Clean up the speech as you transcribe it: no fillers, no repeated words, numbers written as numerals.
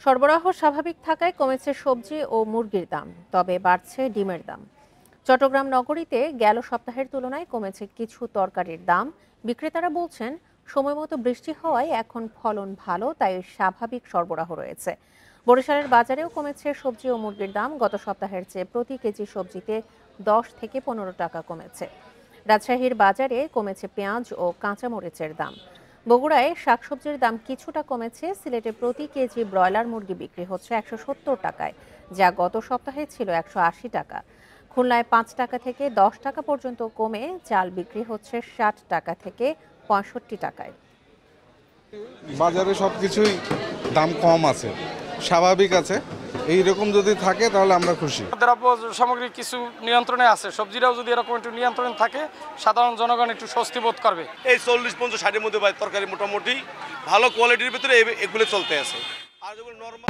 সরবরাহ স্বাভাবিক থাকায় কমেছে সবজি ও মুরগির দাম, তবে বাড়ছে ডিমের দাম। চট্টগ্রাম নগরীতে গেল সপ্তাহের তুলনায় কমেছে কিছু তরকারির দাম। বিক্রেতারা বলছেন, সময়মতো বৃষ্টি হওয়ায় এখন ফলন ভালো, তাই স্বাভাবিক সরবরাহ রয়েছে। বরিশালের বাজারেও কমেছে সবজি ও মুরগির দাম। গত সপ্তাহের চেয়ে প্রতি কেজি সবজিতে 10 থেকে 15 টাকা কমেছে। রাজশাহীর বাজারে কমেছে পেঁয়াজ ও কাঁচামরিচের দাম। বগুড়ায় শাকসবজির দাম কিছুটা কমেছে। সিলেটে প্রতি কেজি ব্রয়লার মুরগি বিক্রি হচ্ছে 170 টাকায়, যা গত সপ্তাহে ছিল 180 টাকা। খুলনায় 5 টাকা থেকে 10 টাকা পর্যন্ত কমে চাল বিক্রি হচ্ছে 60 টাকা থেকে 65 টাকায়। বাজারে সবকিছুই দাম কম আছে, স্বাভাবিক আছে। এইরকম যদি থাকে তাহলে আমরা খুশি। দ্রব্য সামগ্রী কিছু নিয়ন্ত্রণে আছে, সবজিরাও যদি এরকম একটু নিয়ন্ত্রণে থাকে সাধারণ জনগণ একটু স্বস্তি বোধ করবে। এই 40-50-60-এর মধ্যে তরকারি মোটামুটি ভালো কোয়ালিটির ভিতরে এগুলো চলতে আছে। আর যখন নরমাল